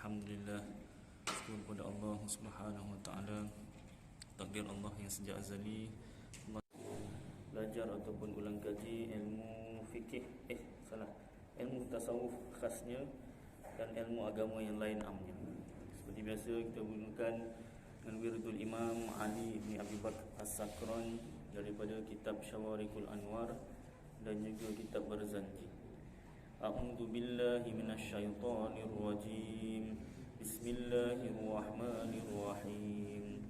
Alhamdulillah, syukur kepada Allah Subhanahu wa taala. Takdir Allah yang sejak azali. Belajar ataupun ulang kaji ilmu fikih, ilmu tasawuf khasnya dan ilmu agama yang lain amnya. Seperti biasa kita gunakan dengan wirdul Imam Ali bin Abi Bakr As-Sakran daripada kitab Syawarikul Anwar dan juga kitab Barzanji. A'udzu billahi minasyaitonir rajim. Bismillahirrahmanirrahim.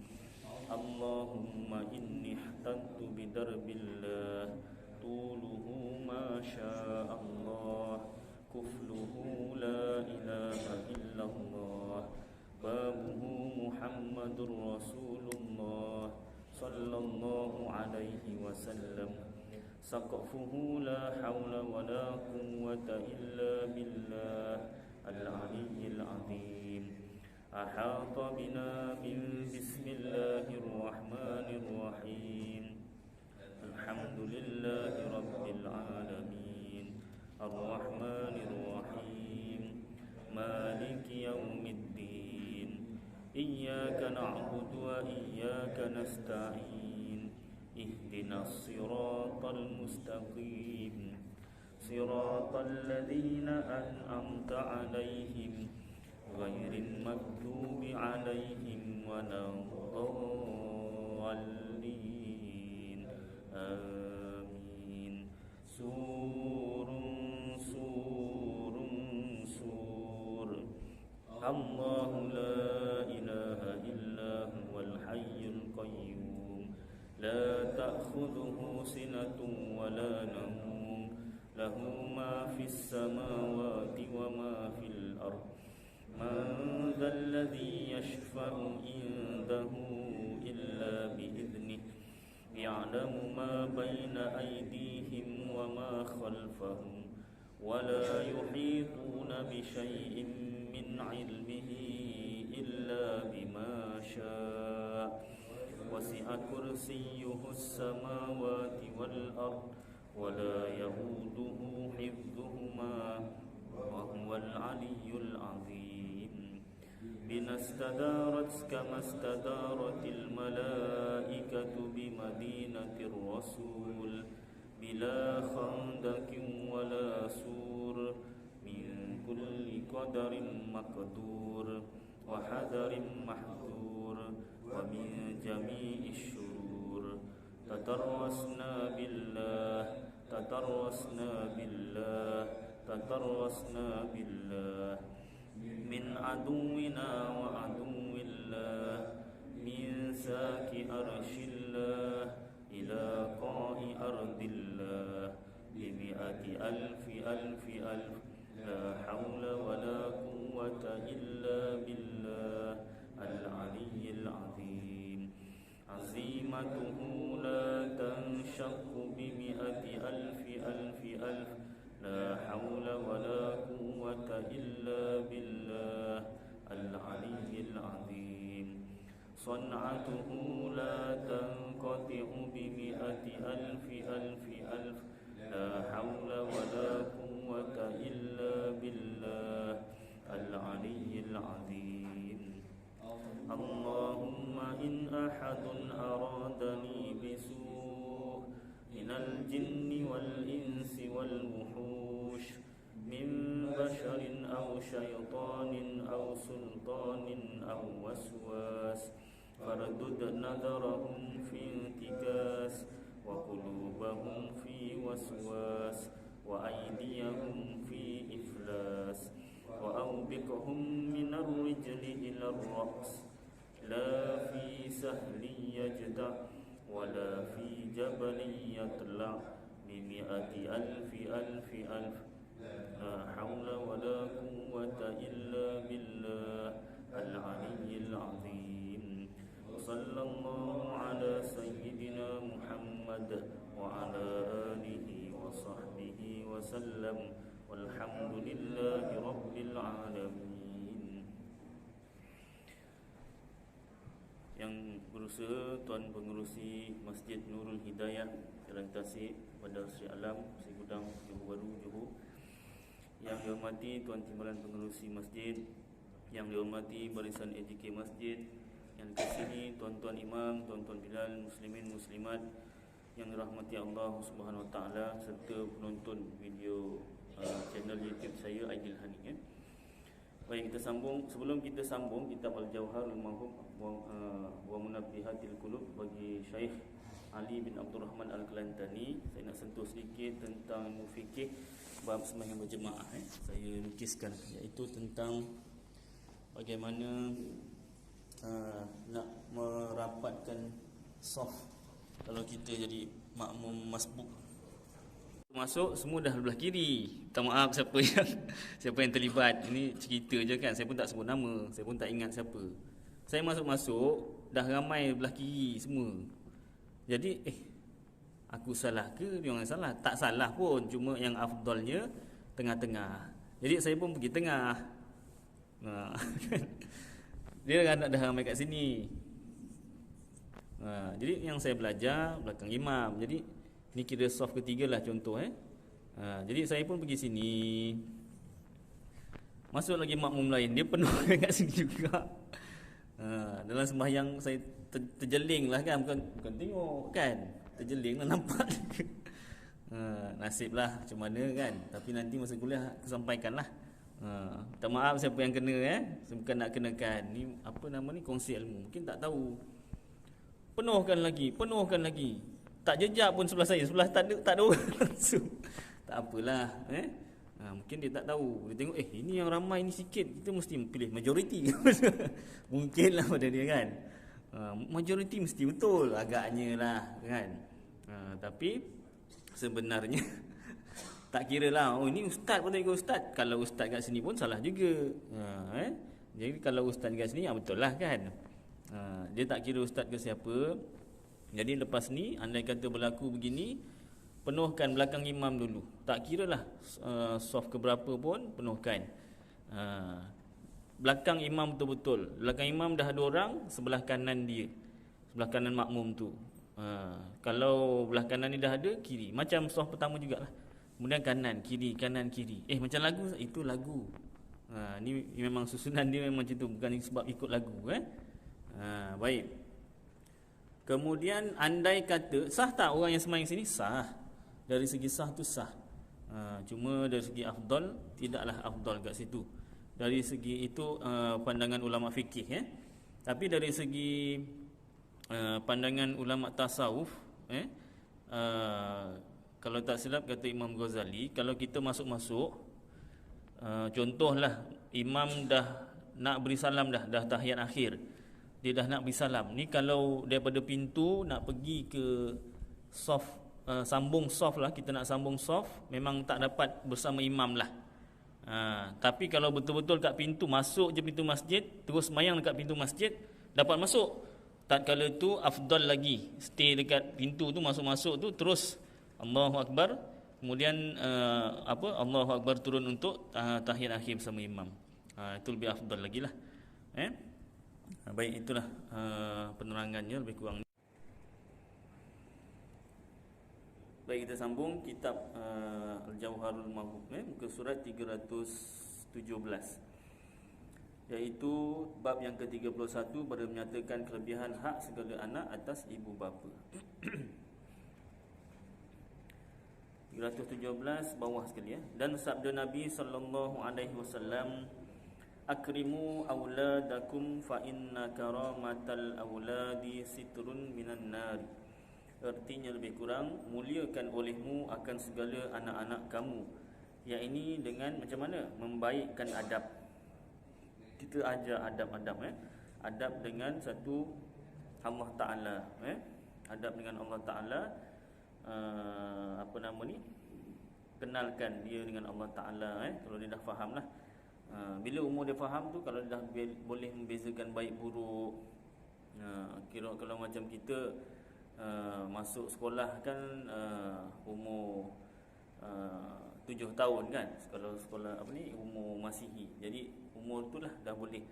Allahumma inni ihtantu bidarbillah tuluhu ma syaa Allah kufluhu la ilaha illallah babuhu Muhammadur Rasulullah sallallahu alaihi wasallam saqafuhu la hawla wa la quwwata illa billah al-aliyyil azim ahata bina min bismillahirrahmanirrahim alhamdulillahi rabbil alamin arrahmanir rahim maliki yaumiddin iyyaka na'budu wa iyyaka nasta'in ihdinas siratal mustaqim siratal ladzina an'amta 'alaihim ghairil maghdubi 'alaihim waladdallin amin. Surun Allahu la ilaha illa huwal hayyul qayyum la ta'khudhuhu sinatun wa la nawm lahu ma fis samawati wa ma fil ardh man dhal ladzi yashfa'u indahu illa bi idhnihi ya'lamu ma bayna aydihim wa ma khalfahum wa la yuhituna bi shay'in min 'ilmihi illa bima syaa wasi'a kursiyyuhu as-samawati wal ardh wa la yahuduhu hifdhuhuma wa huwal 'aliyyul 'azim. Binastadarat kama stadaratil malaikatu bimadinatir rasul bila khandakin wala sur min kulli qadarin maqdur wa hadarin mahdur wa min jami'is syurur tatarwasna billah min aduwina wa aduwillah min saki arshillah ila qa'i ardillah bimi'ati alfi la hawla wa la quwwata illa billah al-aliyyil azim. Azimatuhu la tanshaqqu bimi'ati alfi la hawla wa la quwwata illa billah al-aliyyil azim. San'atuhu la tanqati'u bimi'ati alfi la hawla wa la quwwata illa billah al-aliyyil azim. Allahumma in ahadun aradani bisu' minal jinni wal insi wal wuhush min basharin aw syaitanin aw sultanin aw waswas fardud nadarahum fi intikas wa qulubahum fi waswas wa aydiyahum fi iflas wa awbiqhum minar rijli ila ar-ra's la fi sahli yajda wa la fi jabali yatla bimi'ati alfi la hawla wa la quwwata illa billah al-aliyyil azim. Sallallahu ala sayyidina Muhammad wa ala alihi wa sahbihi wa sallam walhamdulillahi rabbil alamin. Yang berusaha Tuan Pengerusi Masjid Nurul Hidayah Jalan Tasik, Bandar Sri Alam, Sri Gudang, Johor Bahru, Johor. Yang dihormati Tuan Timbalan Pengerusi Masjid yang dihormati barisan AJK Masjid, yang di sini tuan-tuan imam, tuan-tuan bilal, muslimin muslimat yang dirahmati Allah Subhanahu Wa Taala, serta penonton video channel YouTube saya Aidil Hani. Baik, kita sambung. Sebelum kita sambung kitab Al-Jawharul Mahub wa Munabbihatil Qulub bagi Syekh Ali bin Abdul Rahman Al-Kelantani, saya nak sentuh sedikit tentang fikih bab sembahyang berjemaah. Saya lukiskan, iaitu tentang bagaimana nak merapatkan saf kalau kita jadi makmum masbuk. Masuk semua dah belah kiri. Minta maaf siapa yang terlibat. Ini cerita je kan. Saya pun tak sebut nama. Saya pun tak ingat siapa. Saya masuk dah ramai belah kiri semua. Jadi aku salah ke dia orang salah? Tak salah pun. Cuma yang afdalnya tengah-tengah. Jadi saya pun pergi tengah. Dia dah ramai kat sini. Jadi yang saya belajar belakang imam. Jadi ni kira saf ketiga lah contoh. Jadi saya pun pergi sini. Masuk lagi makmum lain, dia penuh kat sini juga. Dalam sembahyang saya terjeling lah kan, bukan tengok kan, terjeling lah, nampak. Nasib lah macam mana kan. Tapi nanti masa kuliah aku sampaikan lah. Minta maaf siapa yang kena. Bukan nak kenakan. Ni apa nama ni, kongsi ilmu. Mungkin tak tahu. Penuhkan lagi. Tak jejak pun sebelah saya. Sebelah tak ada orang langsung. Tak apalah. Mungkin dia tak tahu. Dia tengok ini yang ramai ni sikit, kita mesti pilih majoriti. Mungkinlah pada dia kan. Majoriti mesti betul agaknya lah kan. Tapi sebenarnya tak kira lah. Ini ustaz pun tak ikut ustaz. Kalau ustaz kat sini pun salah juga. Jadi kalau ustaz kat sini betul lah kan. Dia tak kira ustaz ke siapa. Jadi lepas ni andai kata berlaku begini, penuhkan belakang imam dulu. Tak kira lah saf keberapa pun penuhkan. Belakang imam betul-betul. Belakang imam dah ada orang, sebelah kanan dia, sebelah kanan makmum tu. Kalau belah kanan ni dah ada, kiri. Macam saf pertama jugalah. Kemudian kanan, kiri, kanan, kiri. Macam lagu, itu lagu. Ni memang susunan dia memang macam tu, bukan sebab ikut lagu. Baik. Kemudian andai kata sah tak orang yang sembahyang sini? Sah. Dari segi sah tu sah. Cuma dari segi afdal, tidaklah afdal kat situ. Dari segi itu pandangan ulama fikih. Tapi dari segi pandangan ulama tasawuf, kalau tak silap kata Imam Ghazali, kalau kita masuk-masuk, contohlah imam dah nak beri salam, dah tahiyat akhir, dia dah nak beri salam. Ni kalau daripada pintu nak pergi ke saf, sambung saf lah, kita nak sambung saf, memang tak dapat bersama imam lah. Tapi kalau betul-betul kat pintu, masuk je pintu masjid, terus sembahyang dekat pintu masjid, dapat masuk. Tatkala tu afdal lagi, stay dekat pintu tu, masuk-masuk tu, terus Allahu Akbar, kemudian Allahu Akbar turun untuk tahiyat akhir bersama imam. Itu lebih afdal lagi lah. Baik, itulah penerangannya lebih kurang. Baik, kita sambung kitab Al-Jawharul Mahub, muka surat 317, iaitu bab yang ke-31 pada menyatakan kelebihan hak segala anak atas ibu bapa. 317 bawah sekali. Dan sabda Nabi sallallahu alaihi wasallam, akrimu auladakum fa inna karamatal auladi sitrun minan nar. Artinya lebih kurang, muliakan olehmu akan segala anak-anak kamu, iaitu dengan macam mana? Membaikkan adab. Kita ajar adab-adab, adab dengan satu Allah Ta'ala, adab dengan Allah Ta'ala, kenalkan dia dengan Allah Ta'ala, kalau dia dah faham lah. Bila umur dia faham tu, kalau dia dah boleh membezakan baik buruk. Kira kalau macam kita masuk sekolah kan umur 7 tahun kan, kalau sekolah umur Masihi. Jadi umur tu lah dah boleh.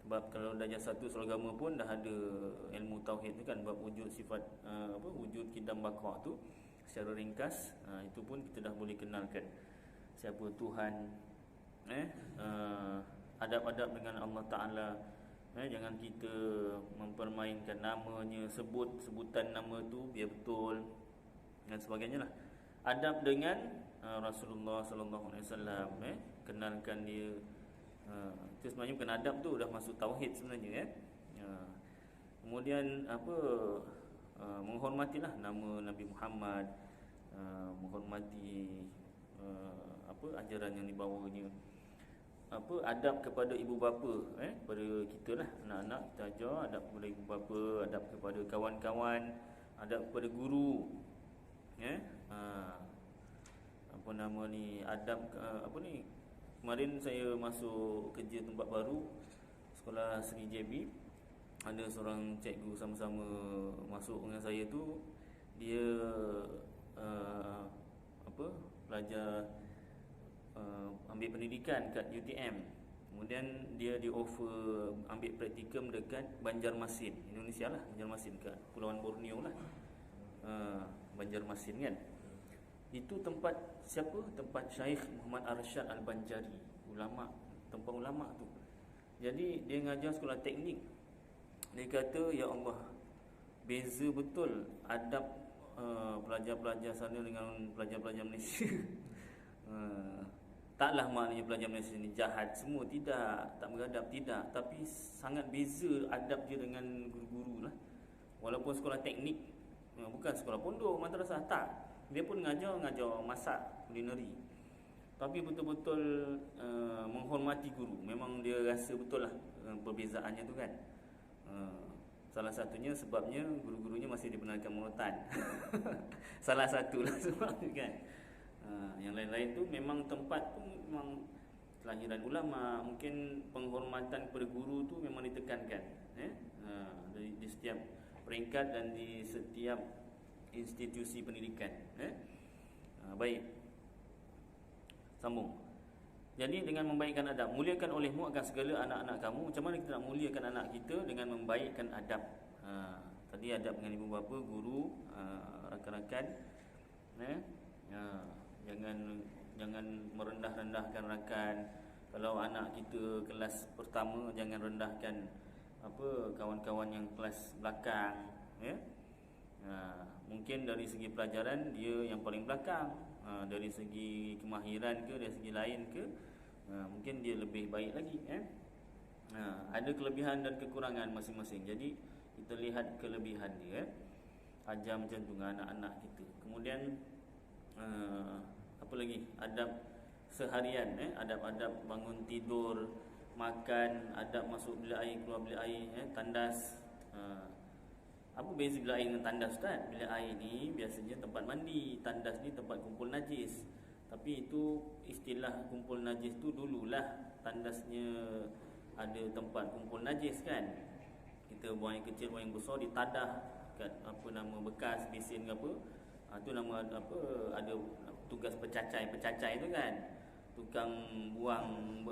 Sebab kalau darjah 1 seragama pun dah ada ilmu tauhid tu kan, bab wujud sifat wujud kidam baqa tu secara ringkas. Itu pun kita dah boleh kenalkan siapa Tuhan, adab-adab dengan Allah Ta'ala. Jangan kita mempermainkan namanya, sebutan nama tu biar betul dan sebagainya lah. Adab dengan Rasulullah sallallahu alaihi wasallam, kenalkan dia. Itu sebenarnya bukan adab tu, dah masuk tauhid sebenarnya. Kemudian menghormatilah nama Nabi Muhammad, menghormati ajaran yang dibawanya. Adab kepada ibu bapa, kepada kita lah, anak-anak kita ajar adab kepada ibu bapa, adab kepada kawan-kawan, adab kepada guru, adab kemarin saya masuk kerja tempat baru, sekolah Seri JB. Ada seorang cikgu sama-sama masuk dengan saya tu, dia belajar ambil pendidikan kat UTM. Kemudian dia di offer ambil praktikum dekat Banjarmasin, Indonesia lah, Banjarmasin kat Pulauan Borneo lah. Banjarmasin kan. Itu tempat siapa? Tempat Syekh Muhammad Arsyad Al-Banjari, ulama, tempat ulama tu. Jadi dia ngajar sekolah teknik. Dia kata, ya Allah, beza betul adab pelajar-pelajar sana dengan pelajar-pelajar Malaysia. Taklah maknanya pelajar Malaysia ni jahat semua, tidak, tak beradab, tidak. Tapi sangat beza adab dia dengan guru-guru lah. Walaupun sekolah teknik, bukan sekolah pondok, madrasah, tak. Dia pun ngajar masak, kulineri. Tapi betul-betul menghormati guru. Memang dia rasa betul lah perbezaannya tu kan. Salah satunya sebabnya guru-gurunya masih dibenarkan murutan. Salah satulah sebabnya kan. Yang lain-lain tu memang tempat tu memang kelahiran ulama. Mungkin penghormatan kepada guru tu memang ditekankan, di setiap peringkat dan di setiap institusi pendidikan. Baik, sambung. Jadi dengan membaikkan adab, muliakan olehmu akan segala anak-anak kamu. Macam mana kita nak muliakan anak kita? Dengan membaikkan adab. Tadi adab dengan ibu bapa, guru, rakan-rakan. Jangan merendah-rendahkan rakan. Kalau anak kita kelas pertama, jangan rendahkan kawan-kawan yang kelas belakang. Mungkin dari segi pelajaran dia yang paling belakang, dari segi kemahiran ke, dari segi lain ke, mungkin dia lebih baik lagi. Ada kelebihan dan kekurangan masing-masing. Jadi kita lihat kelebihan dia, ajar macam tu dengan anak-anak kita. Kemudian apa lagi? Adab seharian, adab-adab bangun tidur, makan, adab masuk bilik air, keluar bilik air, tandas. Apa beza bilik air dengan tandas, Ustaz? Bilik air ni biasanya tempat mandi, tandas ni tempat kumpul najis. Tapi itu istilah kumpul najis tu dululah. Tandasnya ada tempat kumpul najis kan. Kita buang yang kecil, buang yang besar, ditadah kat bekas besin ke apa. Itu nama ada tugas pecacai tu kan. Tukang buang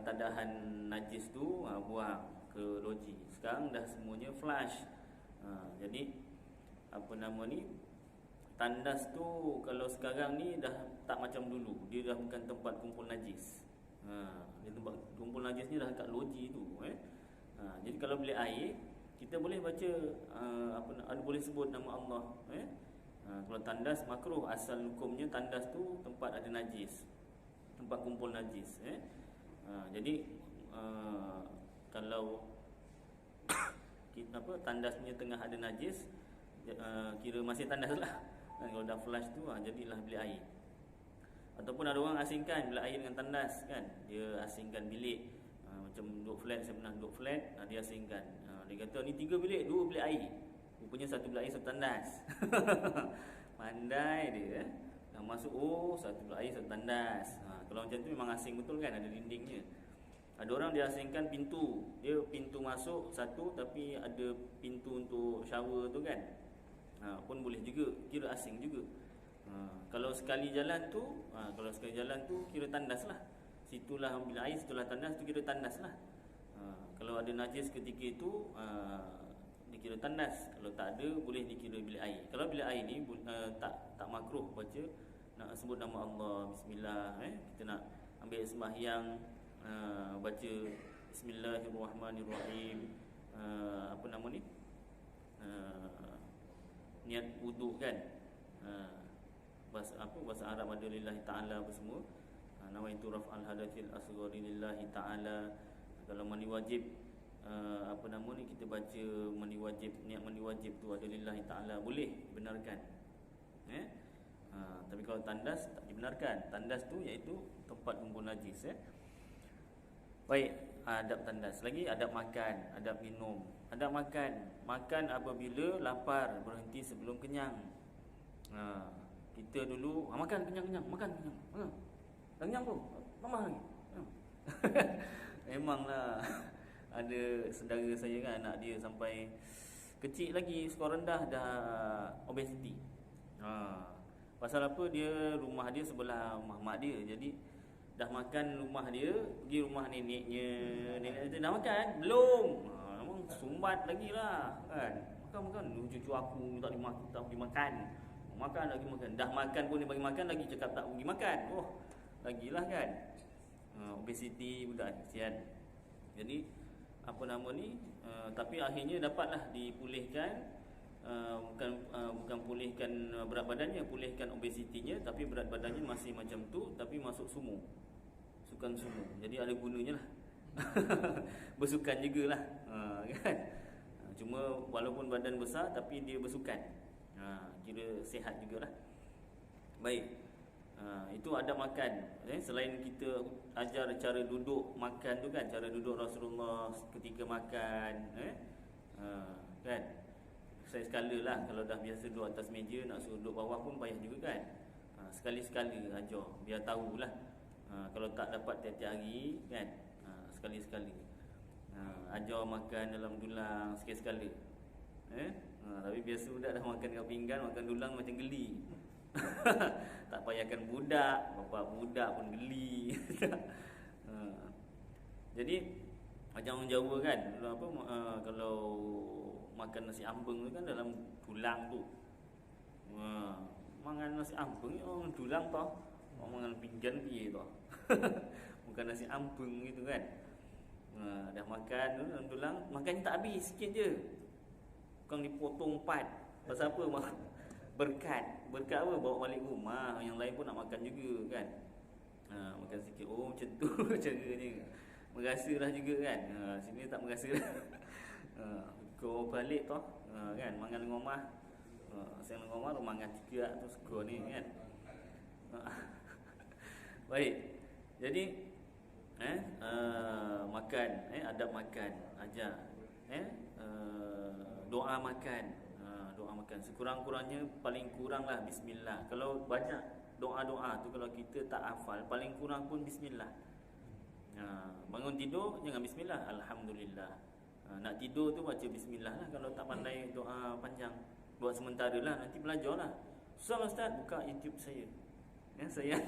tadahan najis tu, buang ke loji. Sekarang dah semuanya flush. Jadi tandas tu kalau sekarang ni dah tak macam dulu. Dia dah bukan tempat kumpul najis. Dia tempat kumpul najis ni dah kat loji tu. Jadi kalau bilik air, kita boleh baca boleh sebut nama Allah. Kalau tandas makruh, asal hukumnya tandas tu tempat ada najis, tempat kumpul najis. Jadi kalau tandasnya tengah ada najis, kira masih tandas lah. Dan kalau dah flush tu, jadilah bilik air. Ataupun ada orang asingkan bilik air dengan tandas kan. Dia asingkan bilik, macam duduk flat, saya pernah duduk flat, dia asingkan. Dia kata ni 3 bilik, 2 bilik air. Rupanya 1 bilik air, 1 tandas. Pandai dia. Dah masuk, 1 bilik air, 1 tandas. Kalau macam tu memang asing betul kan, ada dindingnya. Ada orang dia asingkan pintu. Dia pintu masuk satu, tapi ada pintu untuk shower tu kan. Pun boleh juga, kira asing juga. Kalau sekali jalan tu, kira tandas lah. Situlah ambil air, situlah tandas, tu kira tandas lah. Kalau ada najis ketika itu, dikira tandas. Kalau tak ada, boleh dikira bilik air. Kalau bilik air ni tak makruh baca, nak sebut nama Allah, bismillah. Kita nak ambil sembahyang, baca Bismillahirrahmanirrahim, apa nama ni, niat wuduk kan, bahasa Arab ada lillahi ta'ala apa semua, nawaitu raf'al hadathil asghari lillahi ta'ala. Kalau mandi wajib, apa nama ni, kita baca mandi wajib, niat mandi wajib tu ada lillahi ta'ala, boleh benarkan. Tapi kalau tandas tak dibenarkan. Tandas tu iaitu tempat kumpul najis. Baik, adab tandas. Lagi adab makan, adab minum. Adab makan, makan apabila lapar, berhenti sebelum kenyang. Kita dulu makan kenyang, makan kenyang. Dah kenyang pun, tambah lagi. Memanglah ada saudara saya kan, anak dia sampai kecil lagi, skor rendah dah obesiti. Pasal apa? Dia rumah dia sebelah rumah mak dia. Jadi dah makan rumah dia, pergi rumah neneknya. Nenek dia dah makan? Belum. Memang sumbat lagi lah kan. Makan. Cucu aku tak pergi makan. Makan lagi makan. Dah makan pun dia bagi makan, lagi cakap tak pergi makan. Lagilah kan. Obesiti budak kesian. Jadi apa nama ni, tapi akhirnya dapatlah dipulihkan. Bukan pulihkan berat badannya, pulihkan obesitinya, tapi berat badannya masih macam tu, tapi masuk sumo, sukan sumo. Jadi ada gunanya lah. Bersukan jugalah, kan. Cuma walaupun badan besar, tapi dia bersukan, kira sihat jugalah. Baik, itu adab makan. Selain kita ajar cara duduk makan tu kan, cara duduk Rasulullah ketika makan, kan. Saya sekala lah, kalau dah biasa duduk atas meja, nak suruh duduk bawah pun payah juga kan. Sekali-sekala ajar, biar tahulah. Kalau tak dapat tiap-tiap hari kan, sekali-sekala ajar makan dalam dulang sekali-sekala. Tapi biasa budak dah makan kat pinggan, makan dulang macam geli. Tak payahkan budak, bapak budak pun geli. Jadi macam orang Jawa kan, kalau makan nasi ambeng tu kan dalam tulang tu. Makan nasi ambeng orang tulang tau. Orang makan pinggan piye tau. Bukan nasi ambeng gitu kan. Dah makan tu dalam tulang, makan tak habis, sikit je. Bukan dipotong 4. Pasal apa? Berkat apa? Bawa balik rumah. Yang lain pun nak makan juga kan. Makan sikit. Macam tu caranya. Merasalah juga kan. Sini tak merasa dah. Kau balik toh, kan, mangan dengan rumah. Saya dengan rumah mangan 3 tu skor ni kan. Baik. Jadi makan, adab makan, ajar. Doa makan. Doa makan sekurang-kurangnya, paling kuranglah bismillah. Kalau banyak doa-doa tu, kalau kita tak hafal, paling kurang pun bismillah. Bangun tidur jangan bismillah, alhamdulillah. Nak tidur tu baca bismillah lah. Kalau tak pandai doa panjang, buat sementara lah, nanti belajar lah. Susah lah Ustaz, buka YouTube saya. Saya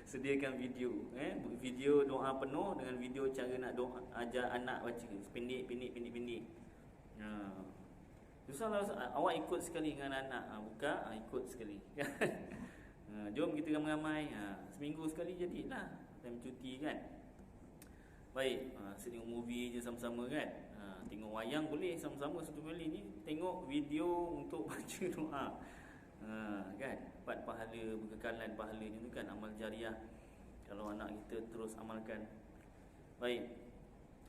sediakan video, video doa penuh dengan video cara nak doa, ajar anak baca pendek. Susah lah Ustaz. Awak ikut sekali dengan anak, buka, ikut sekali. Jom kita ramai-ramai, seminggu sekali jadilah. Time cuti kan. Baik, tengok movie je sama-sama kan. Tengok wayang boleh sama-sama satu kali ni. Tengok video untuk baca doa, kan. Dapat pahala, berkekalan pahalanya tu kan, amal jariah kalau anak kita terus amalkan. Baik,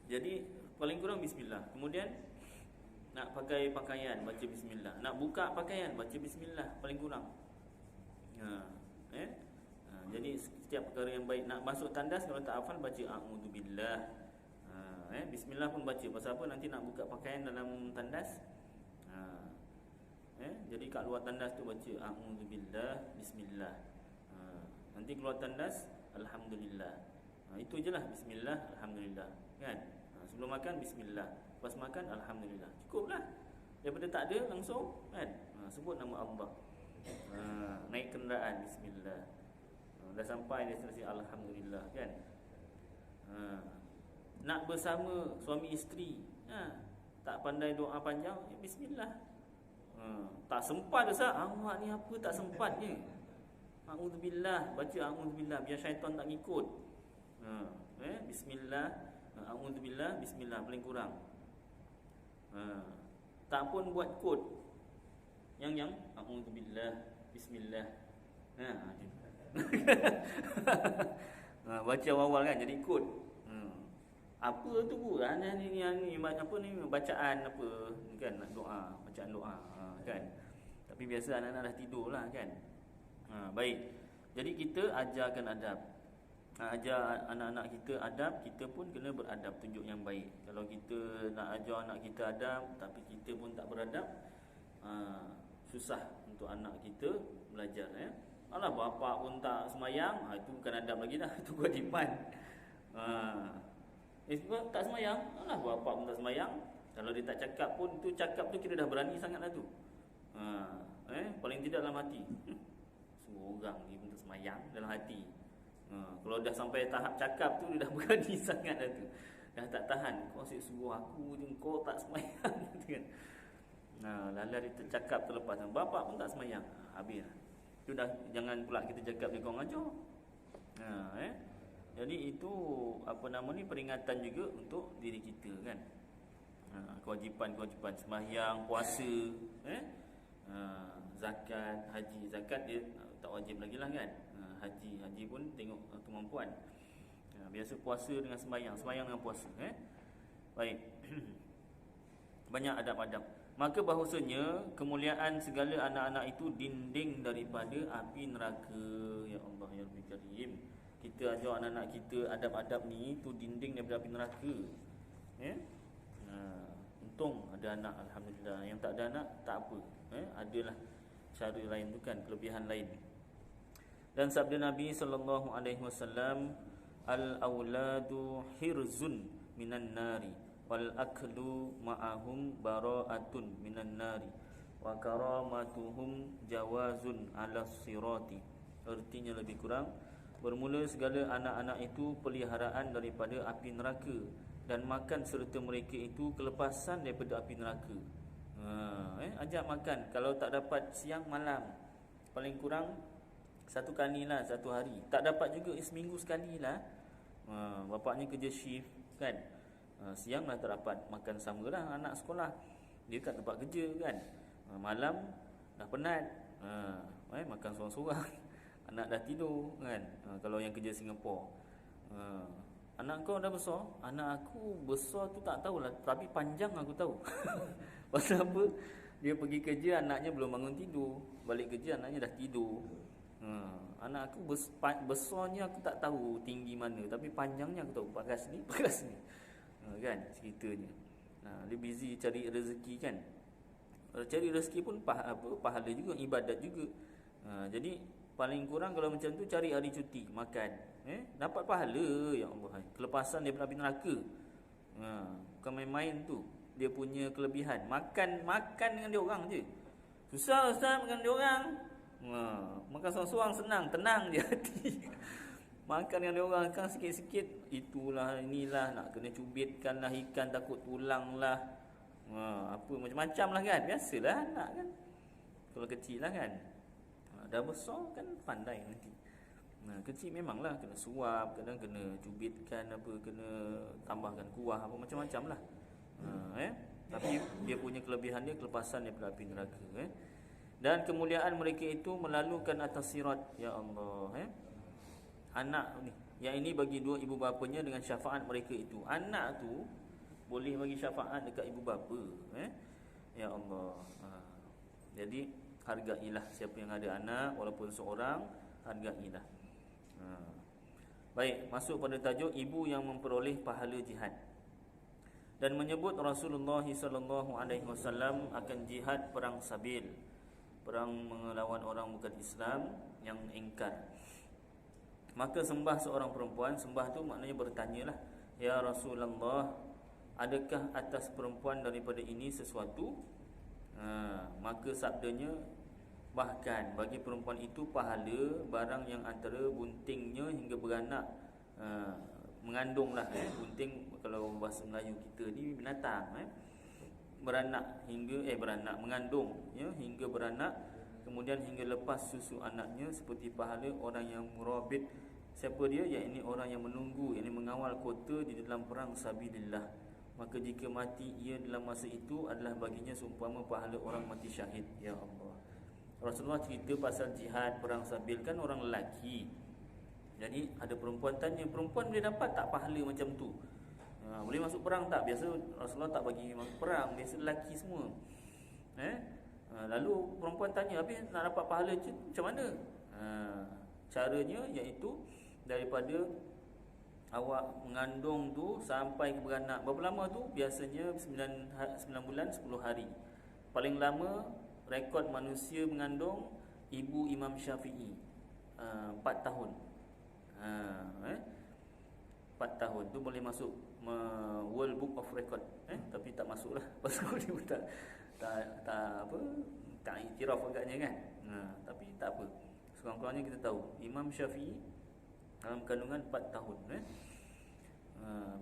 jadi paling kurang bismillah. Kemudian nak pakai pakaian, baca bismillah. Nak buka pakaian, baca bismillah, paling kurang. Jadi setiap perkara yang baik. Nak masuk tandas, kalau tak hafal, baca a'udzubillah. Bismillah pun baca. Pasal apa? Nanti nak buka pakaian dalam tandas. Jadi kat luar tandas tu baca a'udzubillah, bismillah. Nanti keluar tandas, alhamdulillah. Itu je lah, bismillah, alhamdulillah, kan. Sebelum makan, bismillah. Lepas makan, alhamdulillah. Cukup lah. Daripada tak ada, langsung kan, sebut nama Allah. Naik kenderaan, bismillah. Dah sampai destinasi, alhamdulillah, kan. Nak bersama suami isteri, tak pandai doa panjang, bismillah. Tak sempat Ustaz, awak ni apa tak sempatnya? A'udzubillah, baca a'udzubillah, biar syaitan tak ngikut. Bismillah, a'udzubillah, bismillah paling kurang. Tak pun buat kod yang a'udzubillah, bismillah. Baca awal kan jadi kod. Apa tu Bu? Ni apa ni bacaan apa kan, doa, bacaan doa kan. Tapi biasa anak-anak dah tidur lah kan. Baik. Jadi kita ajarkan adab. Ajar anak-anak kita adab, kita pun kena beradab, tunjuk yang baik. Kalau kita nak ajar anak kita adab tapi kita pun tak beradab, susah untuk anak kita belajar ya. Alah bapa pun tak semayang, itu bukan adab lagi dah, itu kewajipan. Tak semayang, alah bapa pun tak semayang. Kalau dia tak cakap pun, tu cakap tu kira dah berani sangatlah tu. Paling tidak dalam hati. Semua orang ni pun tak semayang dalam hati. Kalau dah sampai tahap cakap tu, dia dah berani sangat dah tu. Dah tak tahan. Kau asyik suruh aku je, kau tak semayang kan. Lala dia tercakap terlepas. Bapa pun tak semayang, habis lah. Itu dah, jangan pula kita cakap dia kau ngajar. Jadi itu peringatan juga untuk diri kita kan. Kewajipan-kewajipan sembahyang, puasa, zakat, haji. Zakat dia tak wajib lagi lah kan. Haji pun tengok kemampuan. Biasa puasa dengan sembahyang dengan puasa. Baik. Banyak adab-adab. Maka bahawasanya kemuliaan segala anak-anak itu dinding daripada api neraka. Ya Allah ya Rabbi Karim. Kita ajar anak-anak kita adab-adab ni tu dinding daripada api neraka. Untung ada anak, alhamdulillah. Yang tak ada anak tak apa. Adalah cara lain tu kan, kelebihan lain. Dan sabda Nabi sallallahu alaihi wasallam, al-auladu hirzun minan nari wal aklu ma'ahum bara'atun minan nari wa karamatuhum jawazun ala sirati. Artinya lebih kurang, bermula segala anak-anak itu peliharaan daripada api neraka, dan makan serta mereka itu kelepasan daripada api neraka. Ajak makan. Kalau tak dapat siang malam, paling kurang satu kali lah satu hari. Tak dapat juga seminggu sekali lah. Bapaknya kerja shift kan, siang lah tak dapat makan sama lah anak sekolah. Dia kat tempat kerja kan, malam dah penat, makan sorang-sorang. Anak dah tidur kan. Kalau yang kerja Singapura, anak kau dah besar? Anak aku besar tu tak tahulah, tapi panjang aku tahu. Pasal apa? Dia pergi kerja, anaknya belum bangun tidur. Balik kerja, anaknya dah tidur. Anak aku besarnya aku tak tahu tinggi mana, tapi panjangnya aku tahu, paras ni. Kan ceritanya. Dia busy cari rezeki kan. Cari rezeki pun pahala juga, ibadat juga. Jadi paling kurang kalau macam tu, cari hari cuti makan, dapat pahala. Ya Allah, kelepasan daripada api neraka. Bukan main-main tu. Dia punya kelebihan. Makan dengan dia orang je. Susah Ustaz makan dia orang. Makan seorang-seorang senang, tenang je hati. Makan dengan dia orang kan sikit-sikit, itulah inilah, nak kena cubitkan lah ikan, takut tulang lah, apa macam-macam lah kan. Biasalah anak kan, kalau kecil lah kan. Dah besar kan pandai nanti. Kecil memanglah kena suap, kadang kena cubitkan apa, kena tambahkan kuah apa, macam-macam lah. Tapi dia punya kelebihan dia kelepasan daripada api neraka. Dan kemuliaan mereka itu melalukan atas sirat. Ya Allah. Anak ni, yang ini bagi dua ibu bapanya dengan syafaat mereka itu. Anak tu boleh bagi syafaat dekat ibu bapa. Ya Allah. Jadi hargailah siapa yang ada anak, walaupun seorang, hargailah. Baik, masuk pada tajuk ibu yang memperoleh pahala jihad. Dan menyebut Rasulullah sallallahu alaihi wasallam akan jihad perang sabil, perang melawan orang bukan Islam yang ingkar. Maka sembah seorang perempuan. Sembah tu maknanya bertanyalah, ya Rasulullah, adakah atas perempuan daripada ini sesuatu? Maka sabdanya, bahkan bagi perempuan itu pahala barang yang antara buntingnya hingga beranak. Mengandunglah. Bunting kalau bahasa Melayu kita ni binatang. Beranak hingga mengandung ya, hingga beranak, kemudian hingga lepas susu anaknya, seperti pahala orang yang murabit Siapa dia? Iaitu orang yang menunggu, yang mengawal kota di dalam perang sabilillah. Maka jika mati ia dalam masa itu adalah baginya seumpama pahala orang mati syahid. Ya Allah. Rasulullah cerita pasal jihad perang sabil kan orang lelaki. Jadi ada perempuan tanya, perempuan boleh dapat tak pahala macam tu? Boleh masuk perang tak? Biasa Rasulullah tak bagi masuk perang, biasa lelaki semua. Lalu perempuan tanya, habis nak dapat pahala macam mana? Caranya iaitu daripada awak mengandung tu sampai ke beranak. Berapa lama tu? Biasanya 9 bulan 10 hari. Paling lama rekod manusia mengandung ibu Imam Syafi'i 4 tahun. 4 tahun tu boleh masuk World Book of Record. Tapi tak masuk lah pasal dia pun tak iktiraf agaknya kan. Tapi tak apa. Sekurang-kurangnya kita tahu Imam Syafi'i dalam kandungan 4 tahun.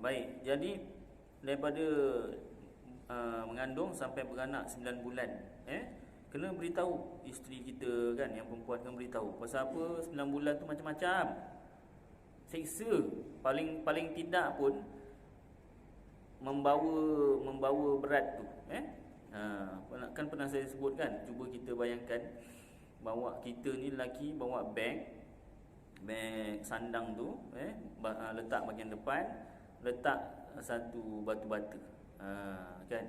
Baik, jadi daripada mengandung sampai beranak 9 bulan, kena beritahu isteri kita kan, yang perempuan kena beritahu. Pasal apa? 9 bulan tu macam-macam seksa. Paling tidak pun membawa berat tu. Kan pernah saya sebut kan, cuba kita bayangkan bawa kita ni lelaki bawa beg sandang tu, letak bahagian depan, letak satu batu bata. Kan,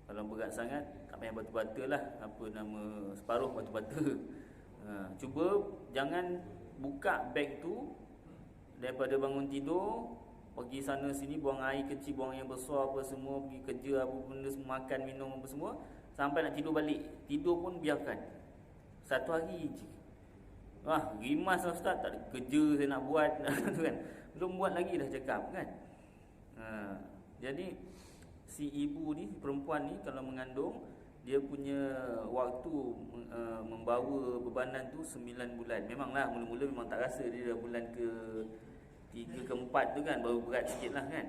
kalau berat sangat tak payah batu bata lah, apa nama, separuh batu bata. Cuba jangan buka beg tu daripada bangun tidur, pergi sana sini, buang air kecil, buang air besar, apa semua, pergi kerja, apa benda semua, makan, minum apa semua, sampai nak tidur balik. Tidur pun biarkan 1 hari je. Rimas lah ustaz, tak ada kerja saya nak buat kan. Belum buat lagi dah cakap kan. Jadi si ibu ni, perempuan ni kalau mengandung, dia punya waktu membawa bebanan tu 9 bulan. Memanglah mula-mula memang tak rasa, dia dah bulan ke 3 ke 4 tu kan baru berat sikit lah kan.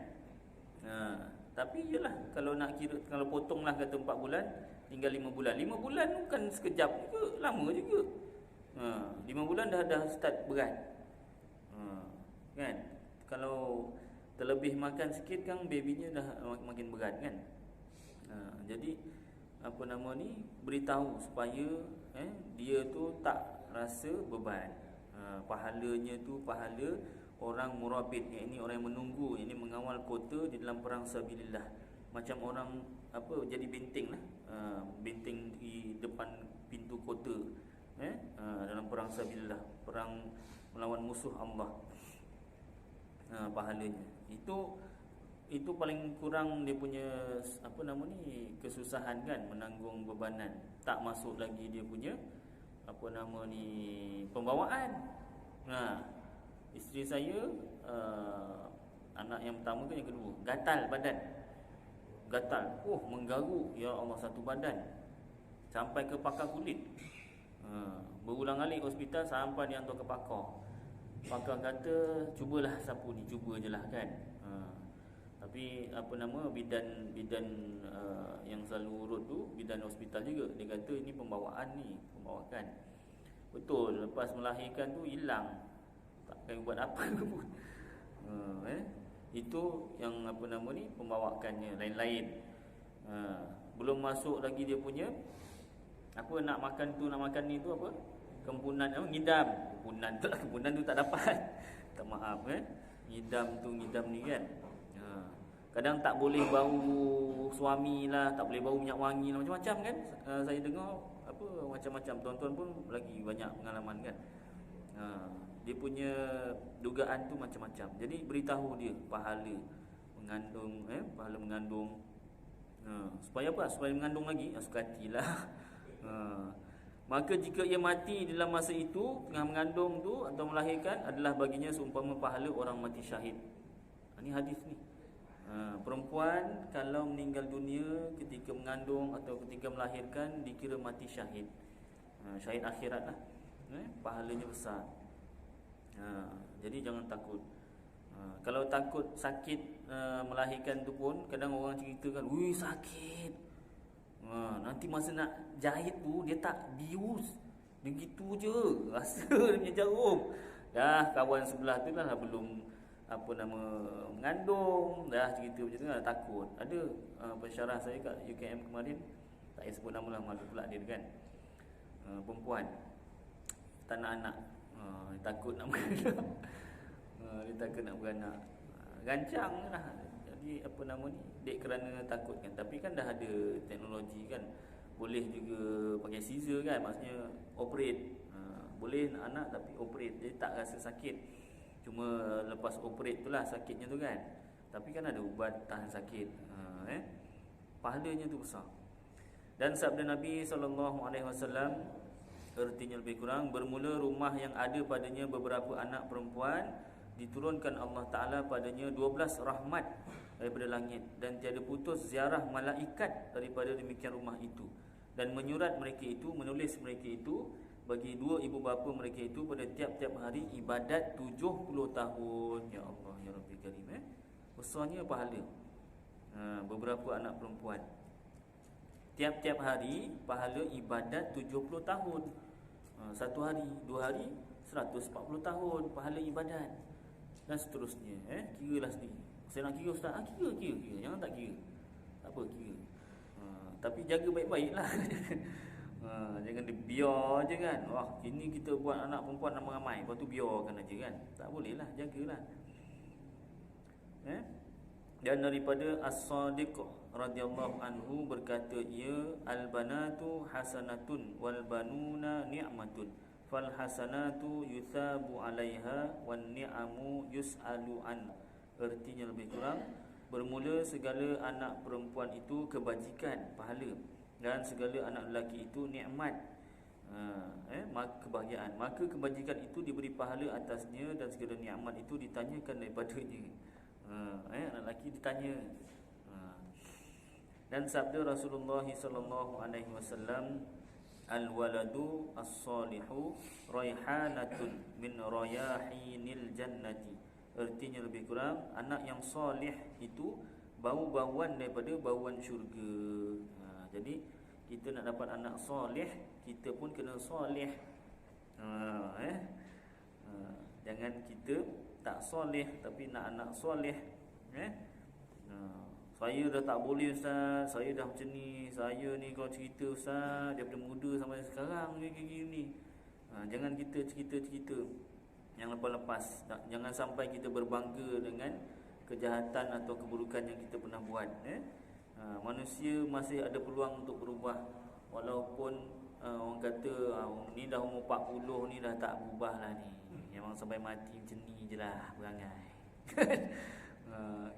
Tapi yelah, kalau nak kira, kalau potonglah kata 4 bulan, tinggal 5 bulan. 5 bulan tu kan sekejap juga, lama juga. 5 bulan dah start berat. Kan? Kalau terlebih makan sikit kan babynya dah makin berat kan. Jadi apa nama ni, beritahu supaya dia tu tak rasa beban. Pahalanya tu pahala orang murabit, iaitu orang yang menunggu, iaitu mengawal kota di dalam perang sabilillah. Macam orang apa, jadi benteng lah, benteng di depan pintu kota, dalam perang sabilillah, perang melawan musuh Allah. Pahalanya itu paling kurang dia punya apa nama ni, kesusahan kan, menanggung bebanan. Tak masuk lagi dia punya apa nama ni, pembawaan. Isteri saya anak yang pertama ke yang kedua, gatal badan, gatal, menggaruk, ya Allah, satu badan sampai ke pakar kulit. Berulang kali hospital sampai dihantar ke pakar. Pakar kata, cubalah sapu ni, cuba je lah kan. Tapi apa nama, bidan yang selalu urut tu, bidan hospital juga, dia kata ini pembawaan ni, pembawakan. Betul, lepas melahirkan tu hilang, takkan buat apa pun. Itu yang apa nama ni, pembawakannya lain-lain. Belum masuk lagi dia punya apa, nak makan tu, nak makan ni tu apa, kempunan, ngidam. Kempunan tu tak dapat. Tak, maaf ngidam tu, ngidam ni kan. Kadang tak boleh bau suami lah, tak boleh bau minyak wangi lah, macam-macam kan. Saya dengar apa, macam-macam. Tuan-tuan pun lagi banyak pengalaman kan. Dia punya dugaan tu macam-macam. Jadi beritahu dia pahala mengandung, pahala mengandung. Supaya apa? Supaya mengandung lagi, suka hatilah. Maka jika ia mati dalam masa itu, tengah mengandung tu atau melahirkan, adalah baginya seumpama pahala orang mati syahid. Ini hadis ni. Perempuan kalau meninggal dunia ketika mengandung atau ketika melahirkan, dikira mati syahid. Syahid akhirat lah. Pahalanya besar. Jadi jangan takut. Kalau takut sakit melahirkan tu pun, kadang orang ceritakan, "Wih, sakit. Nanti masa nak jahit tu dia tak bius. Dia gitu je, rasa dia punya jarum." Dah kawan sebelah tu dah belum apa nama mengandung, dah cerita macam tu dah takut. Ada pensyarah saya kat UKM kemarin, tak payah sebut nama lah, malu pula dia kan. Perempuan tak nak anak, takut nak beranak. Dia takut nak beranak, rancang lah. Jadi apa nama ni, dek kerana takut kan. Tapi kan dah ada teknologi kan, boleh juga pakai scissor kan, maksudnya operate. Boleh nak anak tapi operate, jadi tak rasa sakit. Cuma lepas operate tu lah sakitnya tu kan. Tapi kan ada ubat tahan sakit. Pahalanya tu besar. Dan sabda Nabi SAW, artinya lebih kurang, bermula rumah yang ada padanya beberapa anak perempuan, diturunkan Allah Ta'ala padanya 12 rahmat daripada langit, dan tiada putus ziarah malaikat daripada demikian rumah itu, dan menyurat mereka itu, menulis mereka itu bagi dua ibu bapa mereka itu pada tiap-tiap hari ibadat 70 tahun. Ya Allah, Ya Rabbi Karim. Besarnya pahala. Beberapa anak perempuan, tiap-tiap hari pahala ibadat 70 tahun. Satu hari, 2 hari 140 tahun pahala ibadat, dan seterusnya. Kiralah sendiri. Saya nak kira ustaz, kira. Jangan tak kira. Tak apa, kira. Tapi jaga baik-baiklah. Jangan dia biar je kan. Wah, ini kita buat anak perempuan ramai-ramai, lepas tu biarkan aja kan. Tak boleh lah, jagalah. Dan daripada As-Sadiq radhiyallahu anhu berkata ia, al-banatu hasanatun wal banuna ni'matun fal hasanatu yuthabu 'alaiha wan ni'amu yus'alu an. Artinya lebih kurang, bermula segala anak perempuan itu kebajikan, pahala, dan segala anak lelaki itu nikmat, kebahagiaan. Maka kebajikan itu diberi pahala atasnya, dan segala nikmat itu ditanyakan daripadanya. Anak lelaki ditanya. Dan sabda Rasulullah SAW, al-waladu as-salihu raihanatun min rayahinil jannati. Artinya lebih kurang, anak yang soleh itu bau-bauan daripada bauan syurga. Jadi kita nak dapat anak soleh, kita pun kena soleh. Jangan kita tak soleh tapi nak anak soleh. Saya dah tak boleh ustaz, saya dah macam ni, saya ni kalau cerita ustaz daripada muda sampai sekarang gini. Jangan kita cerita-cerita yang lepas-lepas. Jangan sampai kita berbangga dengan kejahatan atau keburukan yang kita pernah buat. Manusia masih ada peluang untuk berubah. Walaupun orang kata ni dah umur 40 ni dah tak berubah lah ni, memang sampai mati macam ni je lah perangai.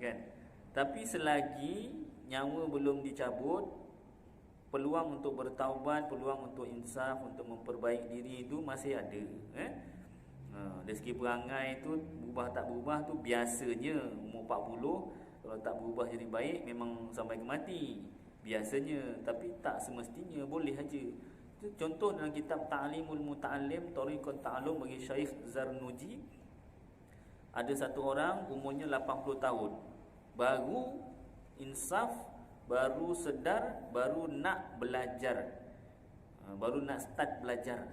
Kan? Tapi selagi nyawa belum dicabut, peluang untuk bertaubat, peluang untuk insaf, untuk memperbaiki diri itu masih ada. Dari segi perangai tu, berubah tak berubah tu biasanya umur 40, kalau tak berubah jadi baik memang sampai ke mati biasanya. Tapi tak semestinya, boleh aja. Contoh dalam kitab Ta'limul Muta'allim, Tariqat Ta'allum bagi Syekh Zarnuji, ada satu orang umurnya 80 tahun, baru insaf, baru sedar, baru nak belajar, baru nak start belajar.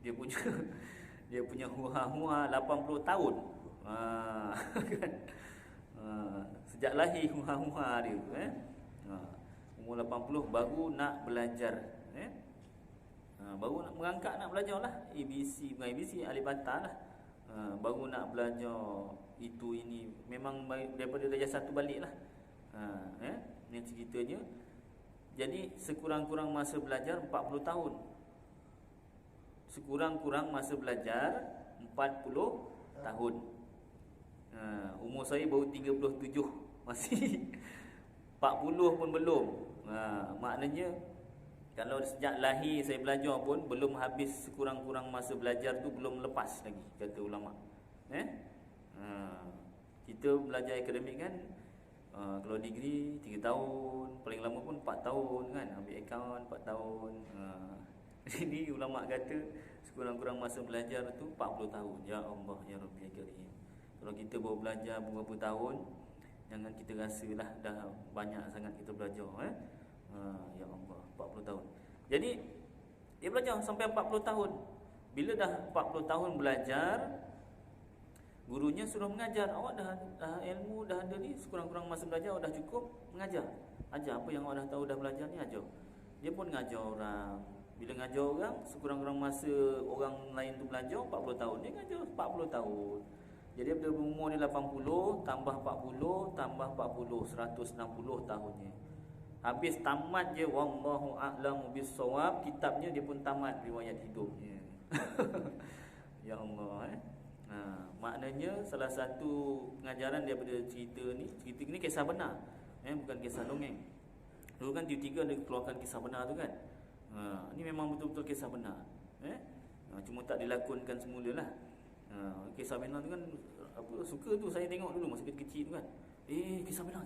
Dia punya huha-huha 80 tahun. Kan? Sejak lahir huha-huha dia. Umur 80 baru nak belajar. Baru nak merangkak, nak belajar lah ABC, bukan ABC, alif bata lah. Baru nak belajar itu ini, memang daripada darjah 1 balik lah. Ini ceritanya. Jadi sekurang-kurang masa belajar 40 tahun. Sekurang-kurang masa belajar 40 tahun. Umur saya baru 37, masih 40 pun belum. Maknanya kalau sejak lahir saya belajar pun belum habis, sekurang-kurang masa belajar tu belum lepas lagi, kata ulama. Kita belajar akademik kan, kalau degree 3 tahun, paling lama pun 4 tahun kan, ambil akaun 4 tahun. Jadi ulama kata sekurang-kurang masa belajar tu 40 tahun. Ya Allah, Ya Rabbi Karim. Kalau kita baru belajar beberapa tahun, jangan kita rasalah dah banyak sangat kita belajar. Ya Allah, 40 tahun. Jadi dia belajar sampai 40 tahun. Bila dah 40 tahun belajar, gurunya suruh mengajar. Awak dah ilmu dah ada ni, sekurang-kurang masa belajar awak dah cukup, mengajar. Ajar apa yang awak dah tahu dah belajar ni, ajar. Dia pun ngajar orang. Bila ngajar orang, sekurang-kurang masa orang lain tu belajar 40 tahun, dia ngajar 40 tahun. Jadi bila umur dia 80, tambah 40, tambah 40, 160 tahunnya. Habis tamat je, wallahu a'lamu bissawab, kitabnya dia pun tamat riwayat hidupnya. Ya Allah, maknanya salah satu pengajaran daripada cerita ni kisah benar, bukan kisah dongeng. Dulu kan TV3 ada keluarkan kisah benar tu kan. Ni memang betul-betul kisah benar. Cuma tak dilakonkan semula lah. Kisah benar tu kan apa, suka tu saya tengok dulu masa kecil tu kan. Kisah benar.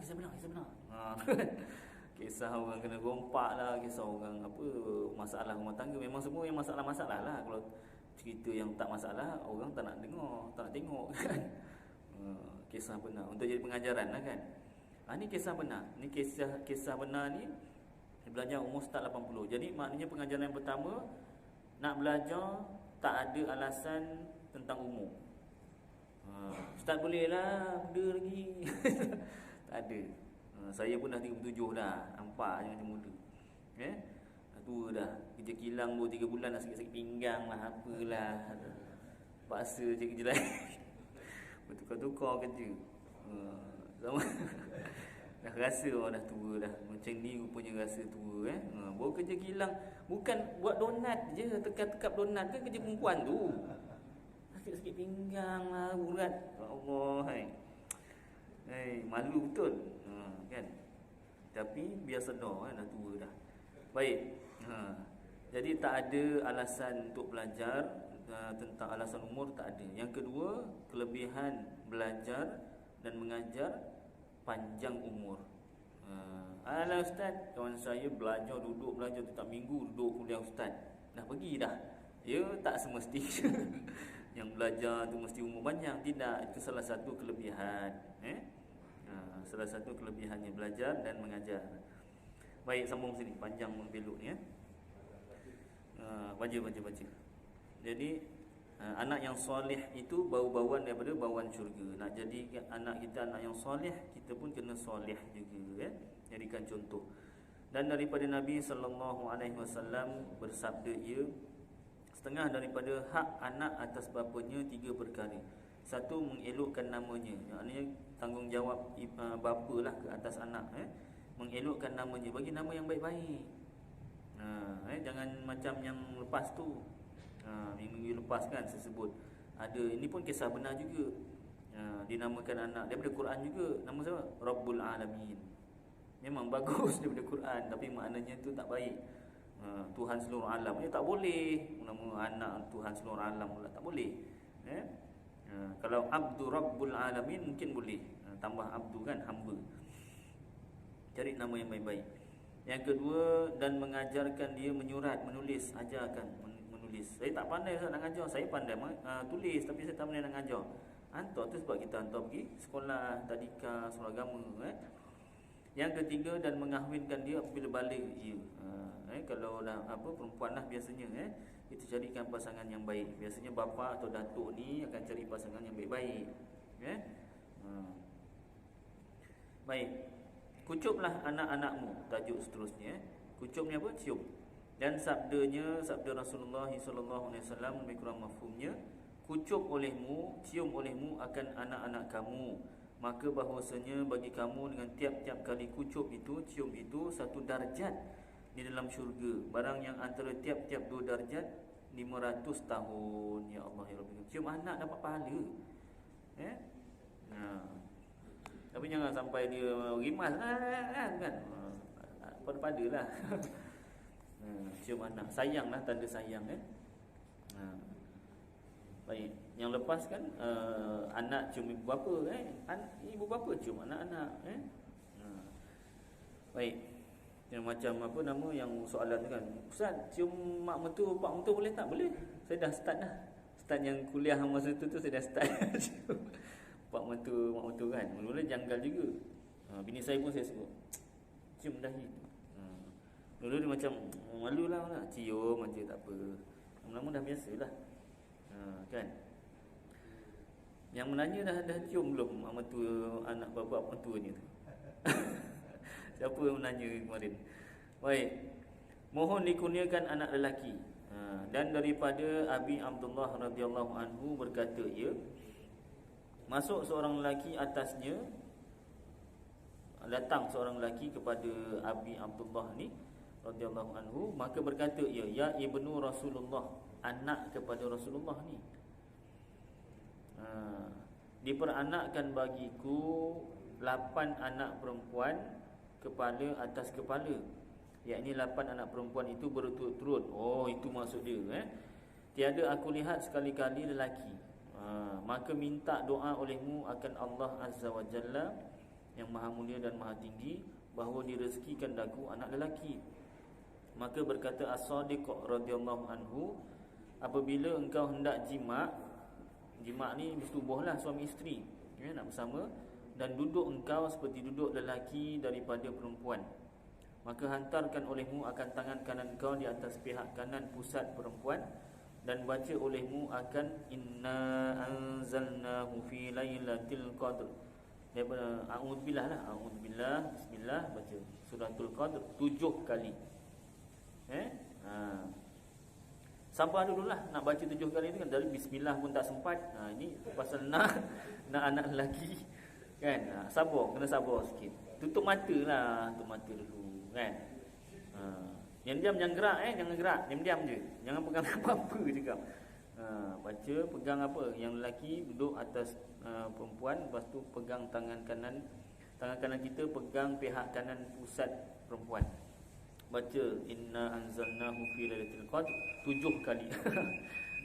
Kisah orang kena rompak lah, kisah orang apa, masalah rumah tangga. Memang semua yang masalah-masalah lah. Kalau cerita yang tak masalah, orang tak nak dengar, tak nak tengok kan. Kisah benar untuk jadi pengajaran lah kan. Ni kisah benar. Ni kisah benar ni belajar umur start 80. Jadi maknanya pengajaran yang pertama, nak belajar tak ada alasan tentang umur. Ustaz boleh lah muda lagi. Tak ada. Saya pun dah 37 dah, nampak je macam muda. Tua dah. Kerja kilang baru 3 bulan dah sakit-sakit pinggang lah, apalah. Paksa je kerja lain. Bertukar-tukar kerja. Sama. Dah rasa orang dah tua dah. Macam ni rupanya rasa tua baru kerja kilang. Bukan buat donat je, tekap-tekap donat kan kerja perempuan tu. Sakit-sakit pinggang lah, urat. Allah, malu betul. Kan? Tapi biar sedar dah tua dah. Baik. Jadi tak ada alasan untuk belajar, tentang alasan umur tak ada. Yang kedua, kelebihan belajar dan mengajar panjang umur. Alah ustaz, kawan saya belajar tiap minggu duduk kuliah ustaz. Dah pergi dah. Ya, tak semestinya yang belajar tu mesti umur panjang. Tidak, itu salah satu kelebihan. Salah satu kelebihannya belajar dan mengajar. Baik, sambung sini, panjang belok ni baca. Jadi anak yang soleh itu bau-bauan daripada bauan syurga. Nak jadi anak kita anak yang soleh, kita pun kena soleh juga jadikan contoh. Dan daripada Nabi SAW bersabda, ia setengah daripada hak anak atas bapanya 3 perkara. Satu, mengelokkan namanya. Maknanya tanggungjawab bapa lah ke atas anak. Mengelokkan namanya, bagi nama yang baik-baik. Jangan macam yang lepas tu. Minggu lepas kan saya sebut, ada, ini pun kisah benar juga. Dinamakan anak daripada Quran juga. Nama siapa? Rabbul Alamin. Memang bagus daripada Quran, tapi maknanya tu tak baik. Tuhan seluruh alam. Tak boleh nama anak Tuhan seluruh alam pula, tak boleh. Kalau Abdu Rabbul Alamin mungkin boleh. Tambah Abdu kan, hamba. Cari nama yang baik-baik. Yang kedua, dan mengajarkan dia menyurat, menulis. Ajarkan menulis. Saya tak pandai nak ngajar. Saya pandai tulis, tapi saya tak pandai nak ngajar. Hantar tu sebab kita hantar pergi sekolah tadika, sekolah agama. Yang ketiga, dan mengahwinkan dia apabila balik ia. Kalau dah perempuan lah biasanya kita carikan pasangan yang baik. Biasanya bapa atau datuk ni akan cari pasangan yang baik-baik. Baik. Kucuplah anak-anakmu, tajuk seterusnya. Kucup ni apa? Cium. Dan sabda Rasulullah SAW lebih kurang mafhumnya, kucup olehmu, cium olehmu akan anak-anak kamu. Maka bahawasanya bagi kamu dengan tiap-tiap kali kucup itu, cium itu, 1 darjat di dalam syurga. Barang yang antara tiap-tiap 2 darjat 500 tahun. Ya Allah ya Rabbi. Cium anak dapat pahala. Tapi jangan sampai dia rimas kan. Pada-padalah. Cium anak, sayanglah, tanda sayang Baik, yang lepas kan anak cium ibu bapa ibu bapa cium anak-anak Baik. Yang macam apa nama yang soalan tu kan, ustaz cium mak mentua, pak mentua boleh tak? Boleh. Saya dah start dah. Start yang kuliah masa tu saya dah start. Pak mentua, mak mentua kan. Mula-mula janggal juga. Bini saya pun saya sebut, cium dahi. Dulu dia macam malu lah, cium aja tak apa. Lama-lama dah biasalah. Kan? Yang menanya dah cium belum mertua anak bapa mertuanya tu? Siapa yang menanya kemarin? Baik. Mohon dikurniakan anak lelaki. Dan daripada Abi Abdullah radhiyallahu anhu berkata ia, masuk seorang lelaki atasnya, datang seorang lelaki kepada Abi Abdullah ni radhiyallahu anhu, maka berkata ia, ya ibnu Rasulullah, anak kepada Rasulullah ni. Diperanakkan bagiku 8 anak perempuan kepala atas kepala, yakni 8 anak perempuan itu berturut-turut. Oh, itu maksud dia, tiada aku lihat sekali-kali lelaki. Maka minta doa olehmu akan Allah Azza wa Jalla yang maha mulia dan maha tinggi, bahawa direzekikan daku anak lelaki. Maka berkata As-Sadiq radhiyallahu anhu, apabila engkau hendak jima' ni bersetubuhlah suami isteri, nak bersama, dan duduk engkau seperti duduk lelaki daripada perempuan, maka hantarkan olehmu akan tangan kanan kau di atas pihak kanan pusat perempuan, dan baca olehmu akan inna anzalnahu fi lailatul qadr. Daripada a'udzubillah lah, a'udzubillah, bismillah, baca suratul qadr 7 kali. Sabar dululah, nak baca 7 kali ni kan, dari bismillah pun tak sempat. Ini pasal nak anak lelaki kan. Sabar, kena sabar sikit. Tutup mata lah, tutup mata dulu kan. Yang diam jangan gerak, jangan gerak, diam-diam je. Jangan pegang apa-apa juga. Baca, pegang apa? Yang lelaki duduk atas perempuan, lepas tu pegang tangan kanan kita pegang pihak kanan pusat perempuan. Baca inna anzalnahu fi lailatul qadr 7 kali.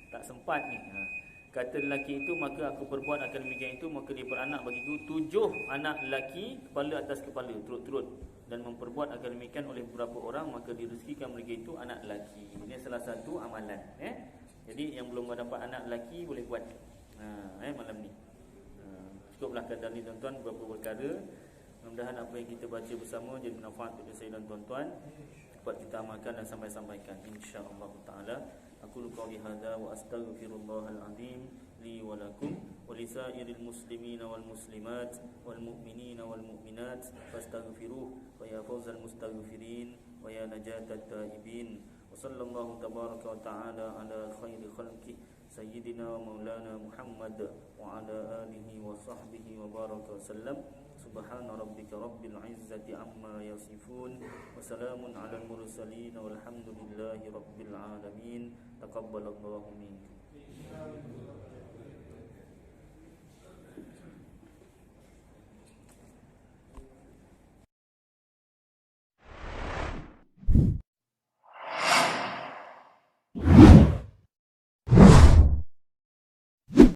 Tak sempat ni. Kata lelaki itu, maka aku berbuat akan demikian itu, maka dia beranak bagiku 7 anak lelaki kepala atas kepala turut-turut, dan memperbuat akan demikian oleh beberapa orang, maka direzekikan mereka itu anak lelaki. Ini salah satu amalan. Jadi yang belum dapat anak lelaki boleh buat malam ni. Cukuplah kadar ni tuan-tuan, beberapa perkara. Mudah-mudahan apa yang kita baca bersama jadi manfaat untuk saya dan tuan-tuan, dapat kita amalkan dan sampaikan insya-Allah taala. Aku qauli hadza wa astaghfirullahal azim li wa lakum wa lisairil muslimina wal muslimat wal mu'minina wal mu'minat fastaghfiruh wa ya fawzal mustaghfirin wa ya najatat taibin. Wa sallallahu tabaraka wa ta'ala ala khairi khalqi sayyidina wa maulana Muhammad wa ala alihi wa sahbihi wa baraka wa sallam. Subhana rabbika rabbil izzati amma yasifun, wa salamun alal mursalin, walhamdulillahi rabbil alamin. Taqabbalallahu minkum.